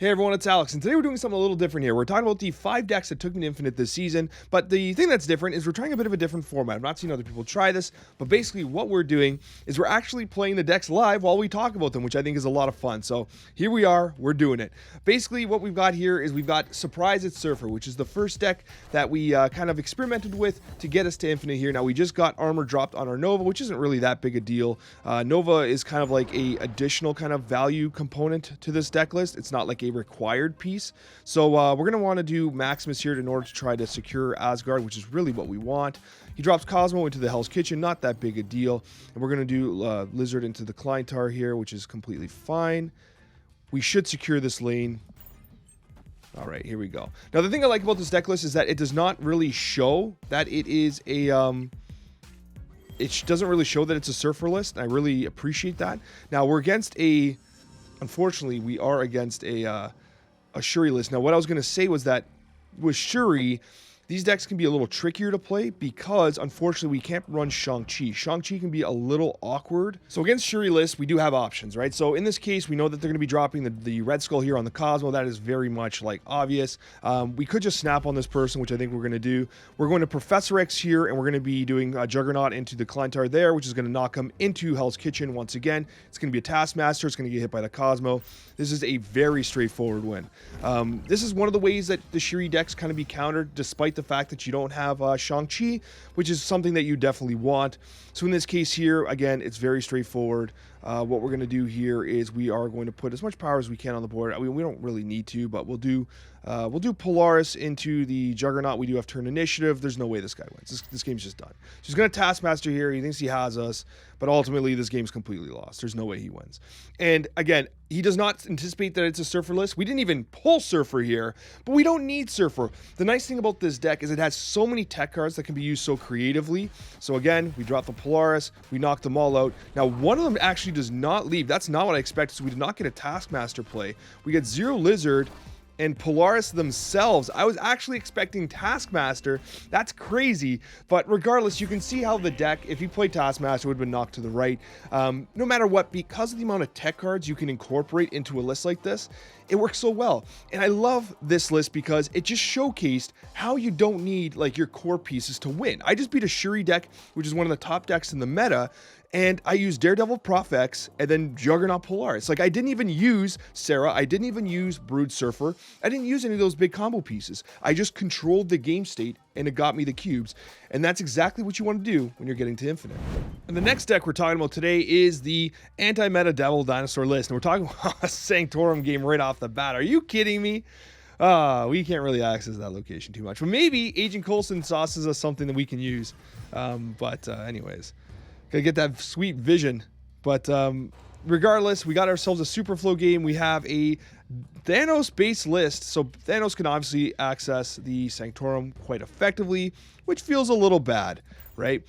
Hey everyone, it's Alex, and today we're doing something a little different here. We're talking about the 5 decks that took me to Infinite this season, but the thing that's different is we're trying a bit of a different format. I've not seen other people try this, but basically what we're doing is we're actually playing the decks live while we talk about them, which I think is a lot of fun. So here we are, we're doing it. Basically what we've got here is we've got Surprise It Surfer, which is the first deck that we kind of experimented with to get us to Infinite here. Now we just got armor dropped on our Nova, which isn't really that big a deal. Nova is kind of like a additional kind of value component to this deck list. It's not like a required piece. So we're going to want to do Maximus here in order to try to secure Asgard, which is really what we want. He drops Cosmo into the Hell's Kitchen, not that big a deal. And we're going to do Lizard into the Kleintar here, which is completely fine. We should secure this lane. All right, here we go. Now, the thing I like about this deck list is that it does not really show that it is a... it doesn't really show that it's a Surfer list. I really appreciate that. Now, we're against a... Unfortunately, we are against a Shuri list. Now, what I was going to say was that with Shuri, these decks can be a little trickier to play because, unfortunately, we can't run Shang-Chi. Shang-Chi can be a little awkward. So against Shuri lists, we do have options, right? So in this case, we know that they're going to be dropping the Red Skull here on the Cosmo. That is very much, like, obvious. We could just snap on this person, which I think we're going to do. We're going to Professor X here, and we're going to be doing Juggernaut into the Kleintar there, which is going to knock him into Hell's Kitchen once again. It's going to be a Taskmaster. It's going to get hit by the Cosmo. This is a very straightforward win. This is one of the ways that the Shuri decks kind of be countered, despite the fact that you don't have Shang-Chi, which is something that you definitely want. So in this case here, again, it's very straightforward. What we're going to do here is we are going to put as much power as we can on the board. I mean, we don't really need to, but we'll do Polaris into the Juggernaut. We do have turn initiative. There's no way this guy wins. This game's just done. So he's going to Taskmaster here. He thinks he has us, but ultimately this game's completely lost. There's no way he wins. And again, he does not anticipate that it's a Surfer list. We didn't even pull Surfer here, but we don't need Surfer. The nice thing about this deck is it has so many tech cards that can be used so creatively. So again, we drop the Polaris. We knock them all out. Now, one of them actually does not leave. That's not what I expected. So we did not get a Taskmaster play. We get Zero Lizard and Polaris themselves. I was actually expecting Taskmaster. That's crazy. But regardless, you can see how the deck, if you play Taskmaster, would have been knocked to the right. No matter what, because of the amount of tech cards you can incorporate into a list like this, it works so well. And I love this list because it just showcased how you don't need like your core pieces to win. I just beat a Shuri deck, which is one of the top decks in the meta, and I used Daredevil Prof X and then Juggernaut Polaris. Like, I didn't even use Sarah. I didn't even use Brood Surfer. I didn't use any of those big combo pieces. I just controlled the game state and it got me the cubes. And that's exactly what you want to do when you're getting to Infinite. And the next deck we're talking about today is the anti-meta Devil Dinosaur list. And we're talking about a Sanctorum game right off the bat. Are you kidding me? We can't really access that location too much. But maybe Agent Coulson sauces us something that we can use. Anyways. Gotta get that sweet vision. But regardless, we got ourselves a Superflow game. We have a Thanos-based list. So Thanos can obviously access the Sanctorum quite effectively, which feels a little bad, right?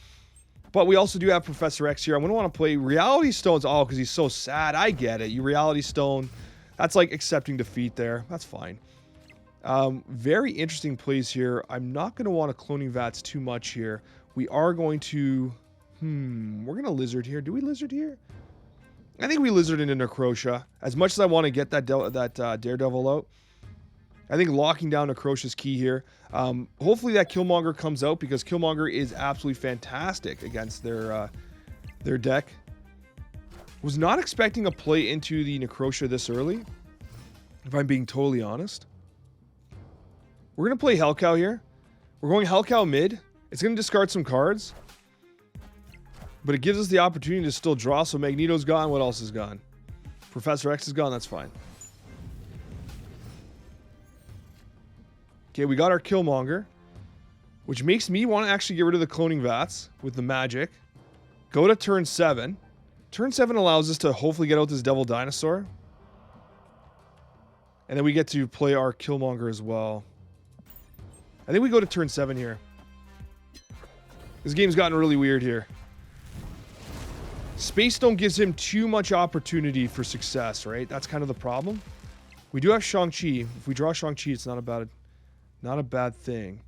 But we also do have Professor X here. I'm going to want to play Reality Stones. Oh, because he's so sad. I get it. You Reality Stone. That's like accepting defeat there. That's fine. Very interesting plays here. I'm not going to want to Cloning Vats too much here. We are going to... we're going to Lizard here. Do we Lizard here? I think we Lizard into Necrotia. As much as I want to get that Daredevil out, I think locking down Necrotia's key here. Hopefully that Killmonger comes out because Killmonger is absolutely fantastic against their deck. Was not expecting a play into the Necrotia this early, if I'm being totally honest. We're going to play Hellcow here. We're going Hellcow mid. It's going to discard some cards. But it gives us the opportunity to still draw. So Magneto's gone. What else is gone? Professor X is gone. That's fine. Okay, we got our Killmonger, which makes me want to actually get rid of the Cloning Vats with the magic. Go to turn 7. Turn 7 allows us to hopefully get out this Devil Dinosaur. And then we get to play our Killmonger as well. I think we go to turn 7 here. This game's gotten really weird here. Space Stone gives him too much opportunity for success, right? That's kind of the problem. We do have Shang-Chi. If we draw Shang-Chi, it's not a bad thing.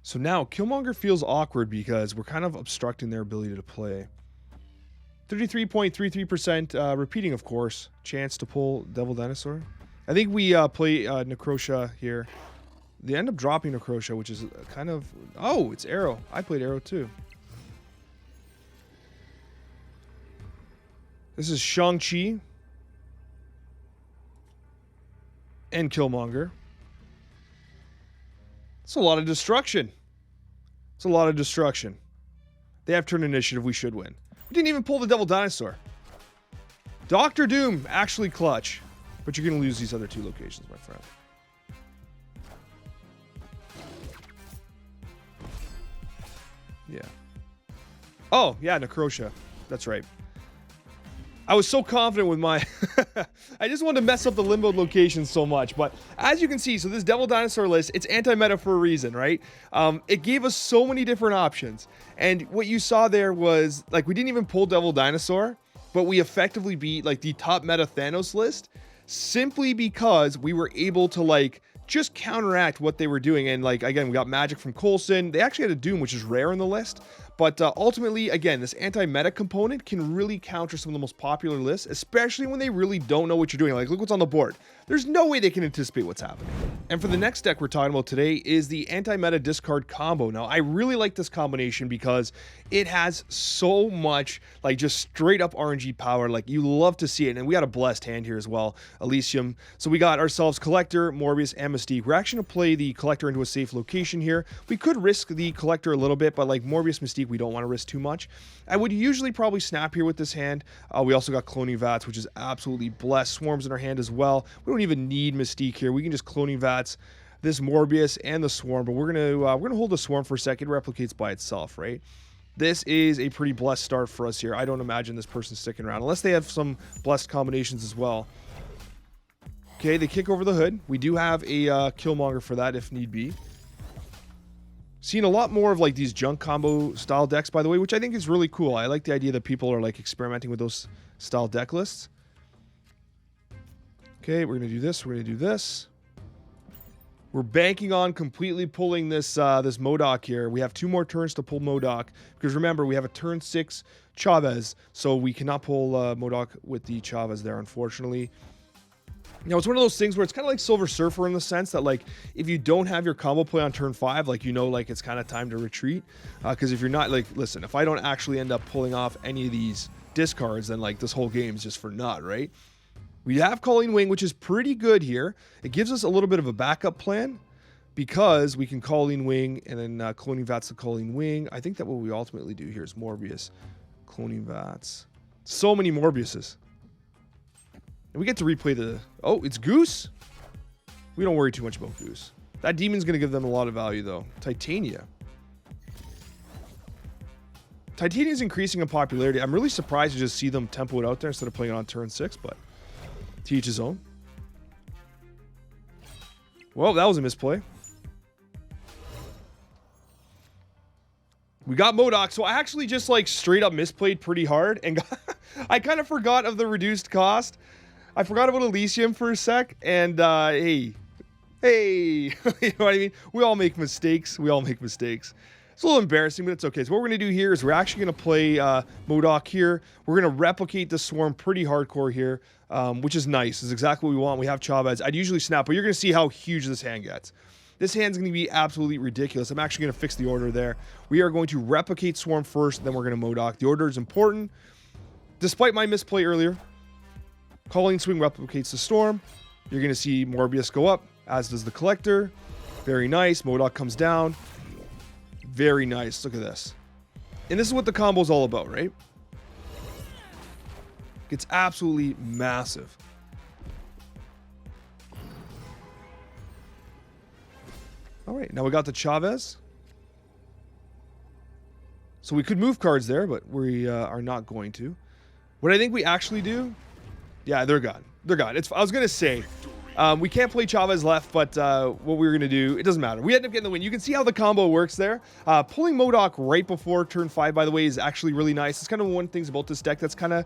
So now Killmonger feels awkward because we're kind of obstructing their ability to play. 33.33%, repeating, of course, chance to pull Devil Dinosaur. I think we play Necrotia here. They end up dropping Necrotia, which is kind of... Oh, it's Arrow. I played Arrow too. This is Shang-Chi. And Killmonger. It's a lot of destruction. It's a lot of destruction. They have turn initiative. We should win. We didn't even pull the Devil Dinosaur. Doctor Doom, actually clutch. But you're going to lose these other 2 locations, my friend. Yeah. Oh, yeah, Necrotia. That's right. I was so confident with my... I just wanted to mess up the limbo location so much. But as you can see, so this Devil Dinosaur list, it's anti-meta for a reason, right? It gave us so many different options. And what you saw there was, like, we didn't even pull Devil Dinosaur, but we effectively beat, like, the top meta Thanos list simply because we were able to, like, just counteract what they were doing. And, like, again, we got magic from Coulson. They actually had a Doom, which is rare in the list. But ultimately, again, this anti-meta component can really counter some of the most popular lists, especially when they really don't know what you're doing. Like, look what's on the board. There's no way they can anticipate what's happening. And for the next deck we're talking about today is the anti-meta discard combo. Now, I really like this combination because it has so much, like, just straight up RNG power. Like, you love to see it. And we got a blessed hand here as well, Elysium. So we got ourselves Collector, Morbius, and Mystique. We're actually going to play the Collector into a safe location here. We could risk the Collector a little bit, but, like, Morbius, Mystique, we don't want to risk too much. I would usually probably snap here with this hand. We also got Cloning Vats, which is absolutely blessed. Swarms in our hand as well. We don't even need Mystique here. We can just Cloning Vats this Morbius and the Swarm, but we're gonna hold the Swarm for a second. It replicates by itself, right? This is a pretty blessed start for us here. I don't imagine this person's sticking around unless they have some blessed combinations as well. Okay, they kick over the hood. We do have a Killmonger for that if need be. Seen a lot more of, like, these junk combo style decks, by the way, which I think is really cool. I like the idea that people are, like, experimenting with those style deck lists. Okay, we're gonna do this. We're gonna do this. We're banking on completely pulling this this MODOK here. We have 2 more turns to pull MODOK because remember we have a turn 6 Chavez, so we cannot pull MODOK with the Chavez there, unfortunately. You know, it's one of those things where it's kind of like Silver Surfer in the sense that, like, if you don't have your combo play on turn 5, like, you know, like, it's kind of time to retreat. Because if you're not, like, listen, if I don't actually end up pulling off any of these discards, then, like, this whole game is just for naught, right? We have Calling Wing, which is pretty good here. It gives us a little bit of a backup plan because we can Calling Wing and then Cloning Vats to Calling Wing. I think that what we ultimately do here is Morbius, Cloning Vats. So many Morbiuses. And we get to replay the... Oh, it's Goose? We don't worry too much about Goose. That demon's going to give them a lot of value, though. Titania. Titania's increasing in popularity. I'm really surprised to just see them tempo it out there instead of playing it on turn 6, but to each his own. Well, that was a misplay. We got MODOK, so I actually just, like, straight up misplayed pretty hard and got I kind of forgot of the reduced cost. I forgot about Elysium for a sec, and hey, you know what I mean? We all make mistakes. We all make mistakes. It's a little embarrassing, but it's okay. So what we're going to do here is we're actually going to play MODOK here. We're going to replicate the Swarm pretty hardcore here, which is nice. It's exactly what we want. We have Chavez. I'd usually snap, but you're going to see how huge this hand gets. This hand's going to be absolutely ridiculous. I'm actually going to fix the order there. We are going to replicate Swarm first, then we're going to MODOK. The order is important. Despite my misplay earlier, Calling Swing replicates the Storm. You're going to see Morbius go up, as does the Collector. Very nice. MODOK comes down. Very nice. Look at this. And this is what the combo is all about, right? It's absolutely massive. All right, now we got the Chavez. So we could move cards there, but we are not going to. What I think we actually do... Yeah, they're gone. They're gone. I was going to say, we can't play Chavez left, but what we were going to do, it doesn't matter. We end up getting the win. You can see how the combo works there. Pulling MODOK right before turn 5, by the way, is actually really nice. It's kind of one of the things about this deck that's kind of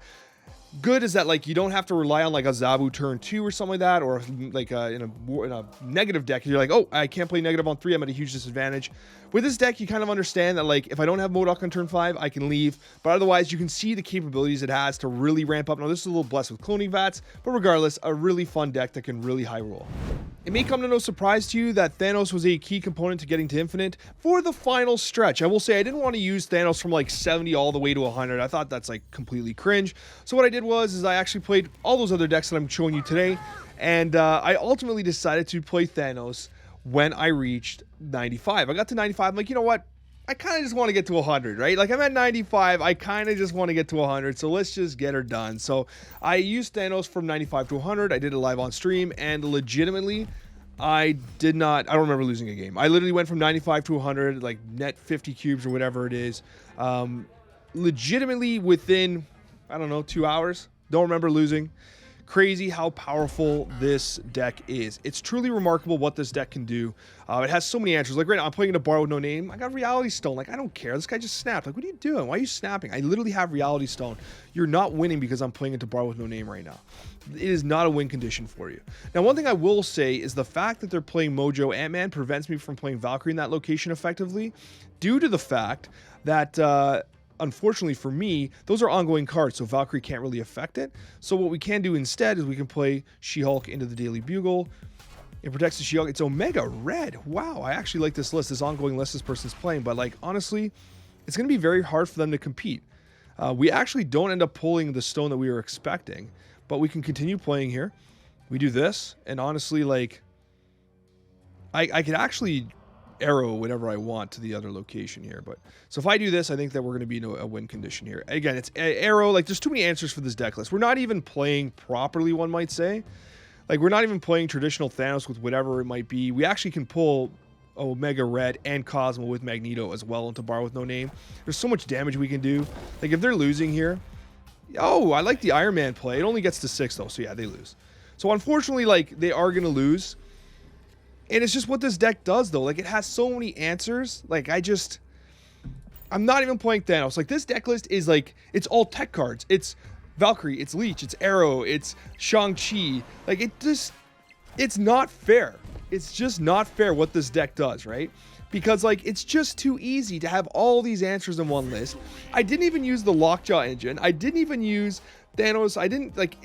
good is that like you don't have to rely on like a Zabu turn 2 or something like that, or like in a negative deck you're like, oh, I can't play negative on 3, I'm at a huge disadvantage. With this deck you kind of understand that like if I don't have MODOK on turn 5 I can leave, but otherwise you can see the capabilities it has to really ramp up. Now this is a little blessed with cloning vats, but regardless, a really fun deck that can really high roll. It may come to no surprise to you that Thanos was a key component to getting to Infinite for the final stretch. I will say I didn't want to use Thanos from like 70 all the way to 100. I thought that's like completely cringe. So what I did was I actually played all those other decks that I'm showing you today, and I ultimately decided to play Thanos when I reached 95. I got to 95. I'm like, you know what? I kind of just want to get to 100, right? Like I'm at 95. I kind of just want to get to 100. So let's just get her done. So I used Thanos from 95 to 100. I did it live on stream, and legitimately, I don't remember losing a game. I literally went from 95 to 100, like net 50 cubes or whatever it is. Legitimately within, I don't know, 2 hours. Don't remember losing. Crazy how powerful this deck is. It's truly remarkable what this deck can do. It has so many answers. Like right now, I'm playing in a bar with no name. I got Reality Stone. Like, I don't care. This guy just snapped. Like, what are you doing? Why are you snapping? I literally have Reality Stone. You're not winning because I'm playing into bar with no name right now. It is not a win condition for you. Now, one thing I will say is the fact that they're playing Mojo Ant-Man prevents me from playing Valkyrie in that location effectively, due to the fact that unfortunately for me, those are ongoing cards, so Valkyrie can't really affect it. So what we can do instead is we can play She-Hulk into the Daily Bugle. It protects the She-Hulk. It's Omega Red. Wow, I actually like this list, this ongoing list this person's playing. But like honestly, it's going to be very hard for them to compete. We actually don't end up pulling the stone that we were expecting, but we can continue playing here. We do this, and honestly, like I could actually arrow whatever I want to the other location here. But so if I do this, I think that we're going to be in a win condition here. Again, it's arrow. Like there's too many answers for this deck list. We're not even playing properly, one might say. Like we're not even playing traditional Thanos with whatever it might be. We actually can pull Omega Red and Cosmo with Magneto as well into bar with no name. There's so much damage we can do. Like if they're losing here, oh, I like the Iron Man play. It only gets to 6 though, so yeah, they lose. So unfortunately, like they are going to lose. And it's just what this deck does, though. Like, it has so many answers. Like, I'm not even playing Thanos. Like, this deck list is, like, it's all tech cards. It's Valkyrie, it's Leech, it's Arrow, it's Shang-Chi. Like, it's not fair. It's just not fair what this deck does, right? Because, like, it's just too easy to have all these answers in one list. I didn't even use the Lockjaw engine. I didn't even use Thanos. I didn't, like,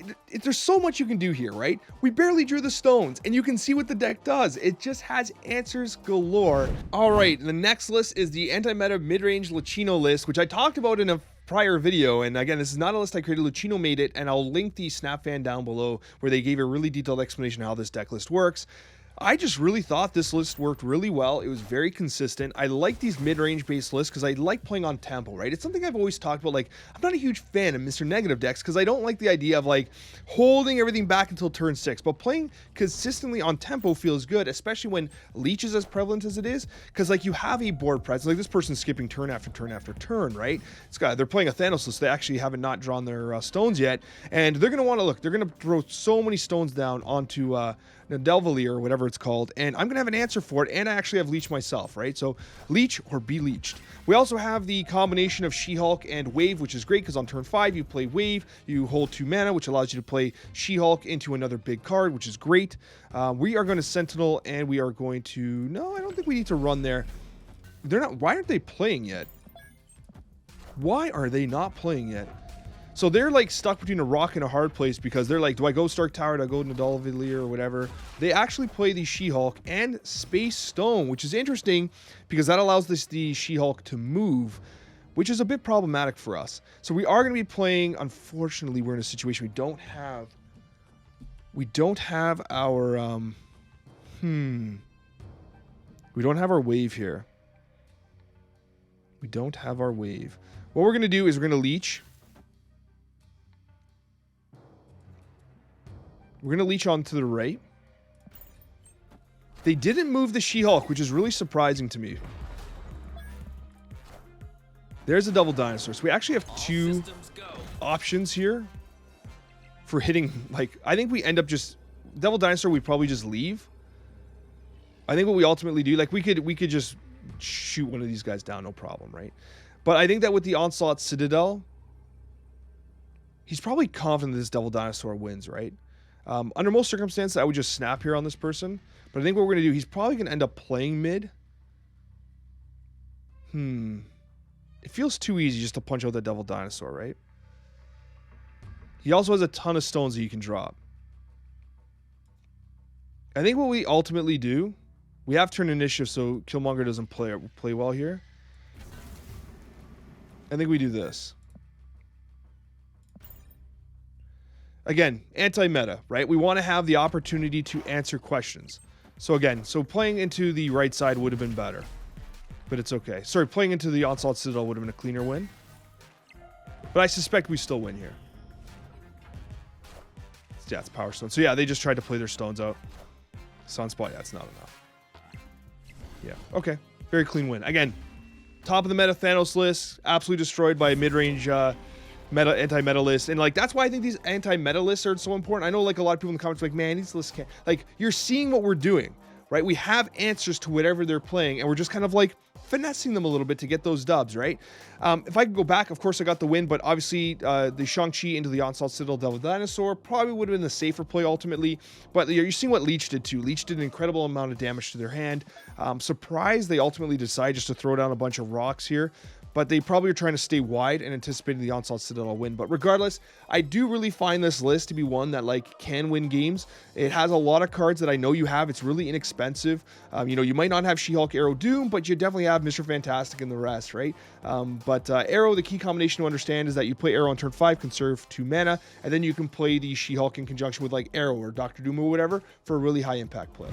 there's so much you can do here, right? We barely drew the stones, and you can see what the deck does. It just has answers galore. All right, the next list is the anti-meta mid-range Lucino list, which I talked about in a prior video. And again, this is not a list I created. Lucino made it, and I'll link the snap fan down below where they gave a really detailed explanation of how this deck list works. I just really thought this list worked really well. It was very consistent. I like these mid-range based lists because I like playing on tempo, right? It's something I've always talked about. Like, I'm not a huge fan of Mr. Negative decks because I don't like the idea of like holding everything back until turn 6. But playing consistently on tempo feels good, especially when Leech is as prevalent as it is, because like you have a board presence. Like this person's skipping turn after turn after turn, right? They're playing a Thanos list. They actually haven't not drawn their stones yet, and they're going to want to look. They're going to throw so many stones down onto Delvalier or whatever it's called, and I'm gonna have an answer for it, and I actually have Leech myself, right? So Leech or be leeched. We also have the combination of She-Hulk and Wave, which is great because on turn 5 you play Wave, you hold 2 mana, which allows you to play She-Hulk into another big card, which is great. We are going to Sentinel, and we are going to, no, I don't think we need to run there. They're not, why aren't they playing yet? Why are they not playing yet? So they're like stuck between a rock and a hard place because they're like, do I go Stark Tower? Do I go Nadal or whatever? They actually play the She-Hulk and Space Stone, which is interesting because that allows the She-Hulk to move, which is a bit problematic for us. So we are going to be playing, unfortunately, we're in a situation we don't have our, we don't have our Wave here. We don't have our Wave. What we're going to do is we're going to Leech. We're going to Leech on to the right. They didn't move the She-Hulk, which is really surprising to me. There's a double Dinosaur. So we actually have 2 options here for hitting. Like, I think we end up just... Double Dinosaur, we probably just leave. I think what we ultimately do... Like, we could just shoot one of these guys down, no problem, right? But I think that with the Onslaught Citadel... He's probably confident that this Devil Dinosaur wins, right? Under most circumstances, I would just snap here on this person. But I think what we're going to do, he's probably going to end up playing mid. It feels too easy just to punch out that Devil Dinosaur, right? He also has a ton of stones that you can drop. I think what we ultimately do, we have turn initiative so Killmonger doesn't play well here. I think we do this. Again, anti-meta, right? We want to have the opportunity to answer questions. So again, playing into the right side would have been better. But it's okay. Sorry, playing into the Onslaught Citadel would have been a cleaner win. But I suspect we still win here. Yeah, it's Power Stone. So yeah, they just tried to play their stones out. Sunspot, yeah, it's not enough. Yeah, okay. Very clean win. Again, top of the meta Thanos list, absolutely destroyed by mid-range anti-meta list. And like, that's why I think these anti-meta lists are so important. I know like a lot of people in the comments are like, man, these lists can't. Like, you're seeing what we're doing, right? We have answers to whatever they're playing, and we're just kind of like finessing them a little bit to get those dubs, right? If I could go back, of course I got the win, but obviously the Shang-Chi into the Onslaught Citadel Devil Dinosaur probably would have been the safer play ultimately. But you're seeing what Leech did too. Leech did an incredible amount of damage to their hand. Surprised they ultimately decide just to throw down a bunch of rocks here. But they probably are trying to stay wide and anticipating the Onslaught Citadel win. But regardless, I do really find this list to be one that like can win games. It has a lot of cards that I know you have. It's really inexpensive. You know, you might not have She-Hulk, Arrow, Doom, but you definitely have Mr. Fantastic and the rest, right? But Arrow, the key combination to understand is that you play Arrow on turn 5, conserve 2 mana, and then you can play the She-Hulk in conjunction with like Arrow or Doctor Doom or whatever for a really high impact play.